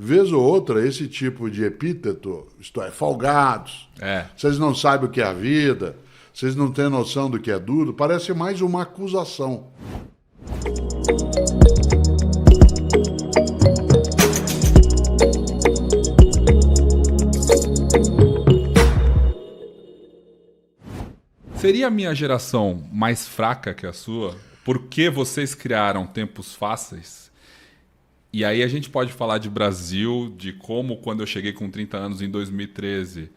Vez ou outra, esse tipo de epíteto, isto é, folgados, vocês não sabem o que é a vida, vocês não têm noção do que é duro, parece mais uma acusação. Seria a minha geração mais fraca que a sua? Porque vocês criaram tempos fáceis? E aí a gente pode falar de Brasil, de como quando eu cheguei com 30 anos em 2013,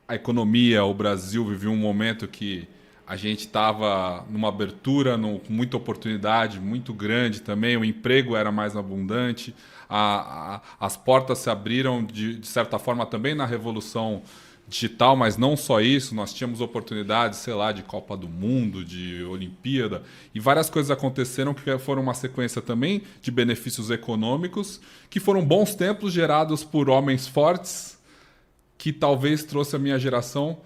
a economia, o Brasil vivia um momento que a gente estava numa abertura, com muita oportunidade, muito grande também, o emprego era mais abundante, as portas se abriram de certa forma também na Revolução Digital, mas não só isso, nós tínhamos oportunidades, sei lá, de Copa do Mundo, de Olimpíada, e várias coisas aconteceram que foram uma sequência também de benefícios econômicos, que foram bons tempos gerados por homens fortes, que talvez trouxe a minha geração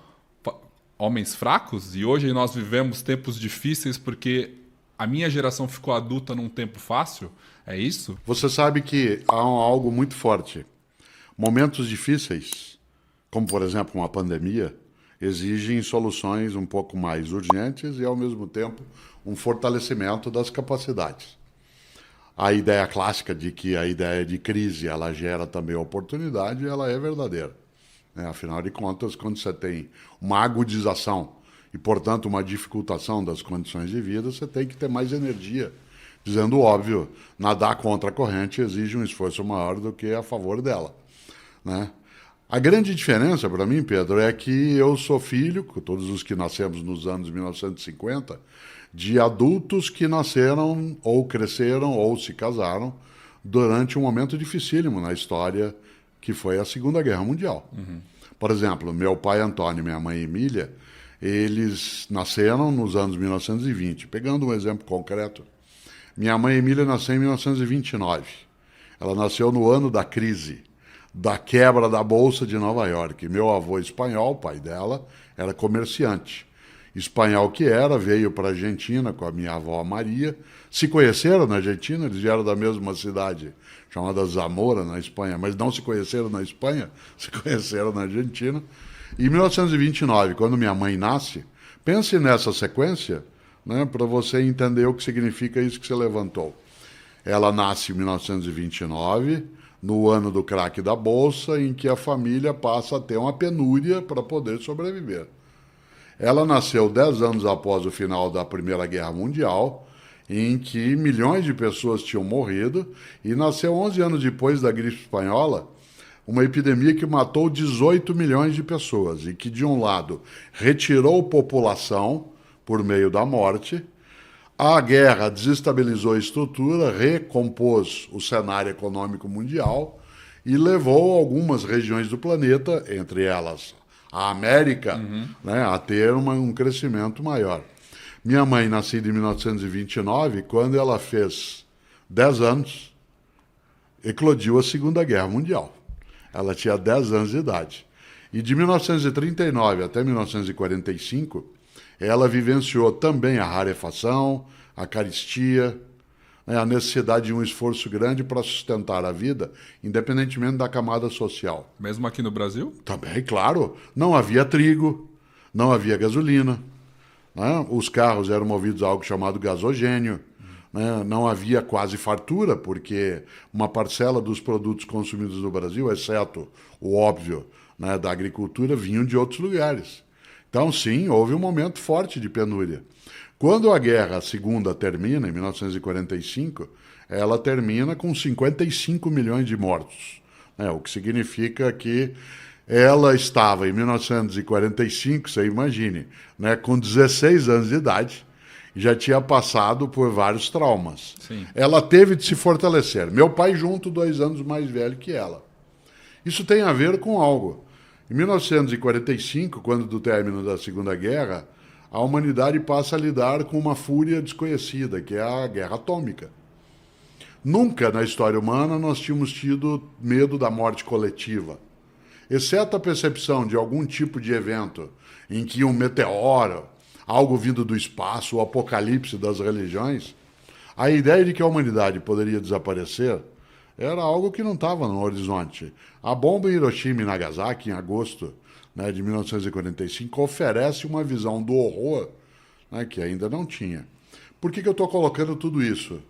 homens fracos, e hoje nós vivemos tempos difíceis porque a minha geração ficou adulta num tempo fácil? É isso? Você sabe que há algo muito forte. Momentos difíceis, como por exemplo uma pandemia, exigem soluções um pouco mais urgentes e ao mesmo tempo um fortalecimento das capacidades. A ideia clássica de que a ideia de crise ela gera também oportunidade, ela é verdadeira. Afinal de contas, quando você tem uma agudização e, portanto, uma dificultação das condições de vida, você tem que ter mais energia. Dizendo o óbvio, nadar contra a corrente exige um esforço maior do que a favor dela, né? A grande diferença para mim, Pedro, é que eu sou filho, com todos os que nascemos nos anos 1950, de adultos que nasceram ou cresceram ou se casaram durante um momento dificílimo na história que foi a Segunda Guerra Mundial. Por exemplo, meu pai Antônio e minha mãe Emília, eles nasceram nos anos 1920. Pegando um exemplo concreto, minha mãe Emília nasceu em 1929. Ela nasceu no ano da crise, da quebra da Bolsa de Nova York. Meu avô espanhol, pai dela, era comerciante. Espanhol que era, veio para a Argentina com a minha avó Maria. Se conheceram na Argentina, eles vieram da mesma cidade, chamada Zamora, na Espanha, mas não se conheceram na Espanha, se conheceram na Argentina. E em 1929, quando minha mãe nasce, pense nessa sequência, né, para você entender o que significa isso que você levantou. Ela nasce em 1929, no ano do craque da Bolsa, em que a família passa a ter uma penúria para poder sobreviver. Ela nasceu 10 anos após o final da Primeira Guerra Mundial, em que milhões de pessoas tinham morrido, e nasceu 11 anos depois da gripe espanhola, uma epidemia que matou 18 milhões de pessoas e que, de um lado, retirou população por meio da morte, a guerra desestabilizou a estrutura, recompôs o cenário econômico mundial e levou algumas regiões do planeta, entre elas a América, né, a ter um crescimento maior. Minha mãe, nascida em 1929, quando ela fez 10 anos, eclodiu a Segunda Guerra Mundial. Ela tinha 10 anos de idade. E de 1939 até 1945, ela vivenciou também a rarefação, a carestia, né, a necessidade de um esforço grande para sustentar a vida, independentemente da camada social. Mesmo aqui no Brasil? Também, claro. Não havia trigo, não havia gasolina, né? Os carros eram movidos a algo chamado gasogênio, né? Não havia quase fartura, porque uma parcela dos produtos consumidos no Brasil, exceto o óbvio, né, da agricultura, vinham de outros lugares. Então, sim, houve um momento forte de penúria. Quando a Guerra Segunda termina, em 1945, ela termina com 55 milhões de mortos, né? O que significa que ela estava, em 1945, você imagine, né, com 16 anos de idade, já tinha passado por vários traumas. Sim. Ela teve de se fortalecer. Meu pai junto, 2 anos mais velho que ela. Isso tem a ver com algo. Em 1945, quando do término da Segunda Guerra, a humanidade passa a lidar com uma fúria desconhecida, que é a guerra atômica. Nunca na história humana nós tínhamos tido medo da morte coletiva. Exceto a percepção de algum tipo de evento em que um meteoro, algo vindo do espaço, o apocalipse das religiões, a ideia de que a humanidade poderia desaparecer era algo que não estava no horizonte. A bomba em Hiroshima e Nagasaki, em agosto, né, de 1945, oferece uma visão do horror, né, que ainda não tinha. Por que eu estou colocando tudo isso?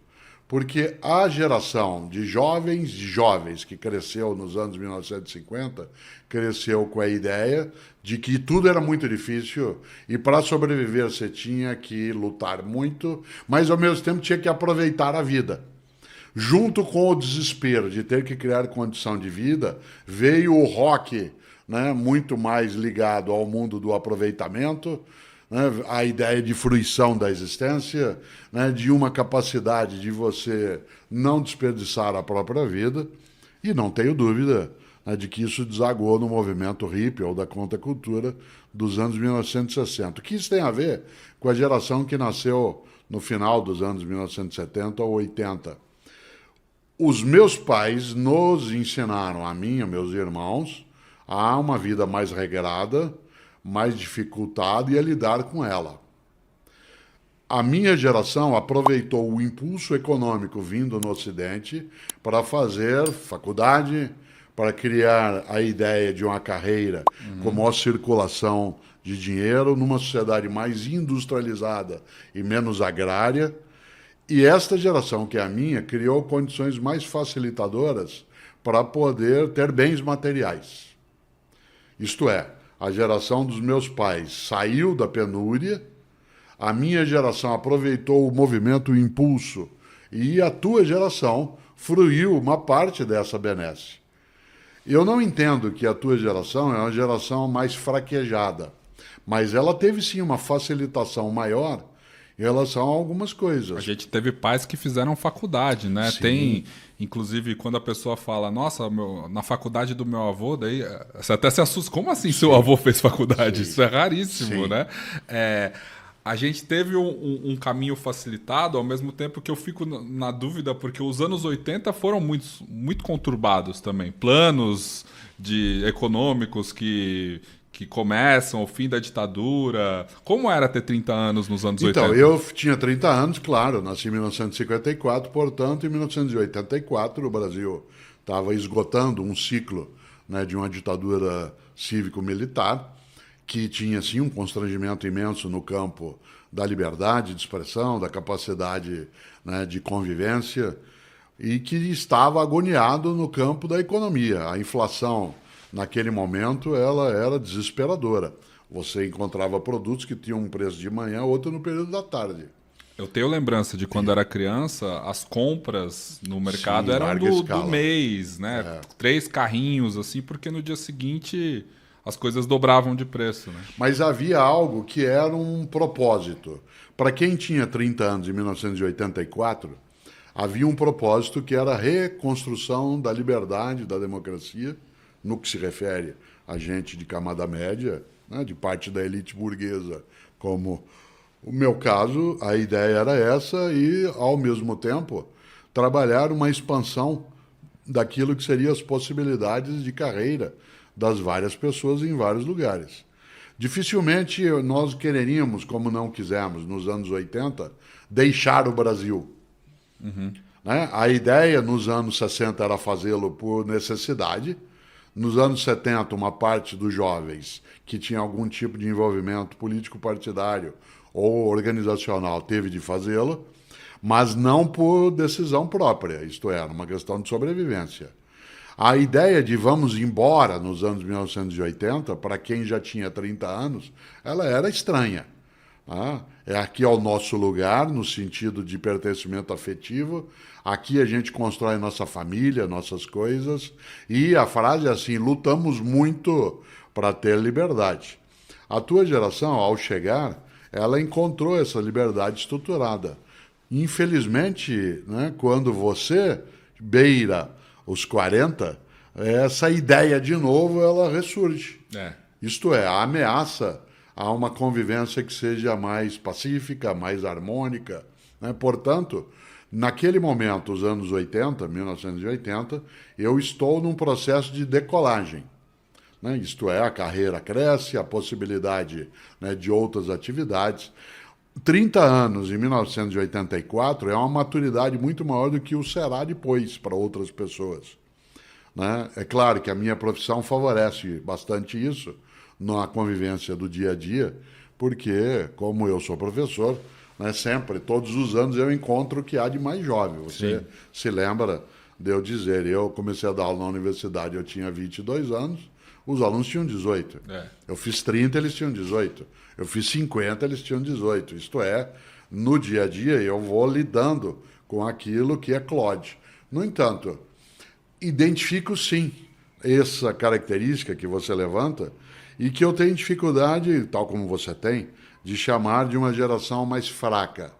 Porque a geração de jovens que cresceu nos anos 1950, cresceu com a ideia de que tudo era muito difícil e para sobreviver você tinha que lutar muito, mas ao mesmo tempo tinha que aproveitar a vida. Junto com o desespero de ter que criar condição de vida, veio o rock, né, muito mais ligado ao mundo do aproveitamento, né, a ideia de fruição da existência, né, de uma capacidade de você não desperdiçar a própria vida, e não tenho dúvida, né, de que isso desagou no movimento hippie ou da contracultura dos anos 1960. O que isso tem a ver com a geração que nasceu no final dos anos 1970 ou 80. Os meus pais nos ensinaram, a mim e meus irmãos, a uma vida mais regrada, mais dificultada e a lidar com ela. A minha geração aproveitou o impulso econômico vindo no Ocidente para fazer faculdade, para criar a ideia de uma carreira com maior circulação de dinheiro numa sociedade mais industrializada e menos agrária. E esta geração, que é a minha, criou condições mais facilitadoras para poder ter bens materiais. Isto é, a geração dos meus pais saiu da penúria, a minha geração aproveitou o movimento, o impulso, e a tua geração fruiu uma parte dessa benesse. Eu não entendo que a tua geração é uma geração mais fraquejada, mas ela teve sim uma facilitação maior em relação a algumas coisas. A gente teve pais que fizeram faculdade, né? Sim. Tem, inclusive, quando a pessoa fala, nossa, na faculdade do meu avô, daí você até se assusta. Como assim seu avô fez faculdade? Sim. Isso é raríssimo, Sim. né? A gente teve um caminho facilitado, ao mesmo tempo que eu fico na dúvida, porque os anos 80 foram muito conturbados também. Planos econômicos que começam, o fim da ditadura. Como era ter 30 anos nos anos 80? Então, eu tinha 30 anos, claro, nasci em 1954, portanto, em 1984 o Brasil estava esgotando um ciclo, né, de uma ditadura cívico-militar, que tinha, sim, um constrangimento imenso no campo da liberdade de expressão, da capacidade, né, de convivência, e que estava agoniado no campo da economia. A inflação, naquele momento, ela era desesperadora. Você encontrava produtos que tinham um preço de manhã, outro no período da tarde. Eu tenho lembrança de quando era criança, as compras no mercado Sim, eram larga do escala. mês, né? 3 carrinhos, assim, porque no dia seguinte as coisas dobravam de preço, né? Mas havia algo que era um propósito. Para quem tinha 30 anos em 1984, havia um propósito que era a reconstrução da liberdade, da democracia, no que se refere a gente de camada média, né, de parte da elite burguesa, como o meu caso. A ideia era essa e, ao mesmo tempo, trabalhar uma expansão daquilo que seriam as possibilidades de carreira das várias pessoas em vários lugares. Dificilmente nós quereríamos, como não quisemos nos anos 80, deixar o Brasil. Né? A ideia nos anos 60 era fazê-lo por necessidade. Nos anos 70, uma parte dos jovens que tinha algum tipo de envolvimento político-partidário ou organizacional teve de fazê-lo, mas não por decisão própria, isto é, uma questão de sobrevivência. A ideia de vamos embora nos anos 1980, para quem já tinha 30 anos, ela era estranha. Tá? É aqui é o nosso lugar, no sentido de pertencimento afetivo. Aqui a gente constrói nossa família, nossas coisas. E a frase é assim, lutamos muito para ter liberdade. A tua geração, ao chegar, ela encontrou essa liberdade estruturada. Infelizmente, né, quando você beira os 40, essa ideia de novo ela ressurge. Isto é, a ameaça a uma convivência que seja mais pacífica, mais harmônica, né? Portanto, naquele momento, os anos 80, 1980, eu estou num processo de decolagem. Né? Isto é, a carreira cresce, a possibilidade, né, de outras atividades. 30 anos em 1984 é uma maturidade muito maior do que o será depois para outras pessoas, né? É claro que a minha profissão favorece bastante isso na convivência do dia a dia, porque, como eu sou professor, né, sempre, todos os anos, eu encontro o que há de mais jovem. Você Sim. se lembra de eu dizer, eu comecei a dar aula na universidade, eu tinha 22 anos, os alunos tinham 18. É. Eu fiz 30, eles tinham 18. Eu fiz 50, eles tinham 18. Isto é, no dia a dia eu vou lidando com aquilo que é Claude. No entanto, identifico sim essa característica que você levanta e que eu tenho dificuldade, tal como você tem, de chamar de uma geração mais fraca.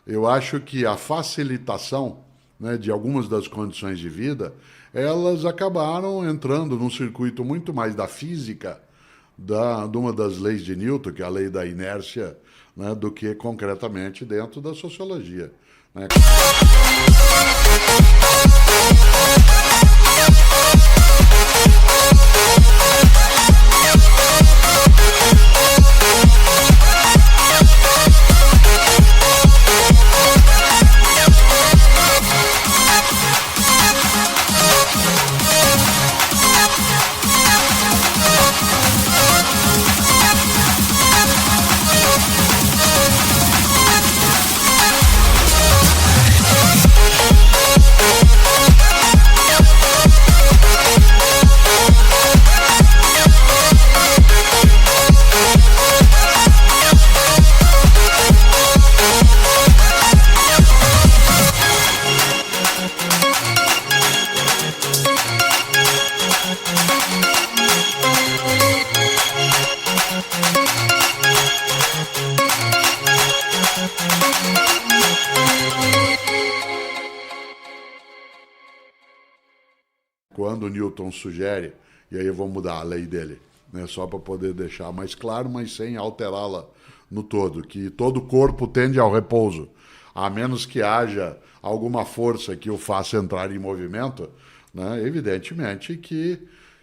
Eu acho que a facilitação, né, de algumas das condições de vida, elas acabaram entrando num circuito muito mais da física, de uma das leis de Newton, que é a lei da inércia, né, do que concretamente dentro da sociologia, né? Quando Newton sugere, e aí eu vou mudar a lei dele, né, só para poder deixar mais claro, mas sem alterá-la no todo, que todo corpo tende ao repouso, a menos que haja alguma força que o faça entrar em movimento, né, evidentemente que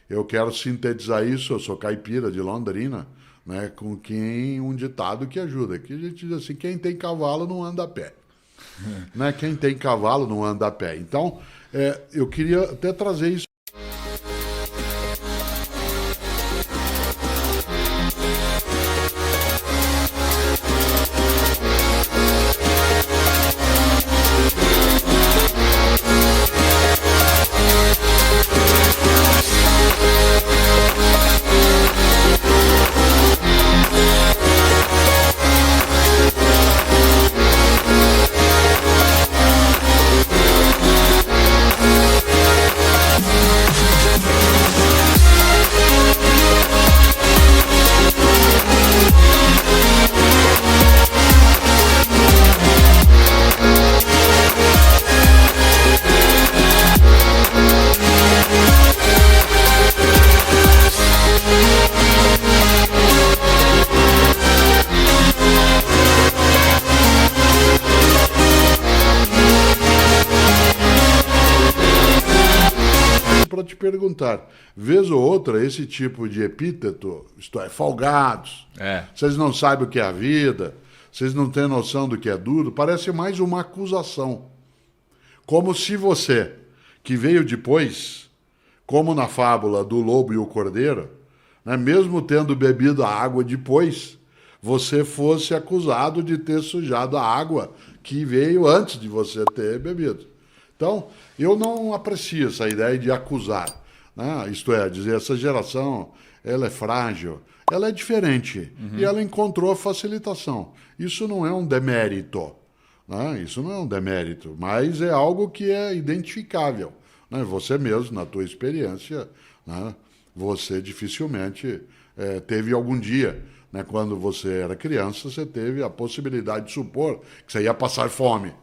eu quero sintetizar isso, eu sou caipira de Londrina, né, com quem um ditado que ajuda, que a gente diz assim, quem tem cavalo não anda a pé. Né? Quem tem cavalo não anda a pé. Então, eu queria até trazer isso. Para te perguntar, vez ou outra, esse tipo de epíteto, isto é, folgados, vocês não sabem o que é a vida, vocês não têm noção do que é duro, parece mais uma acusação. Como se você, que veio depois, como na fábula do lobo e o cordeiro, né, mesmo tendo bebido a água depois, você fosse acusado de ter sujado a água que veio antes de você ter bebido. Então, eu não aprecio essa ideia de acusar, né? Isto é, dizer, essa geração, ela é frágil, ela é diferente, e ela encontrou a facilitação. Isso não é um demérito, né? Isso não é um demérito, mas é algo que é identificável, né? Você mesmo, na tua experiência, né? Você dificilmente teve algum dia, né? Quando você era criança, você teve a possibilidade de supor que você ia passar fome.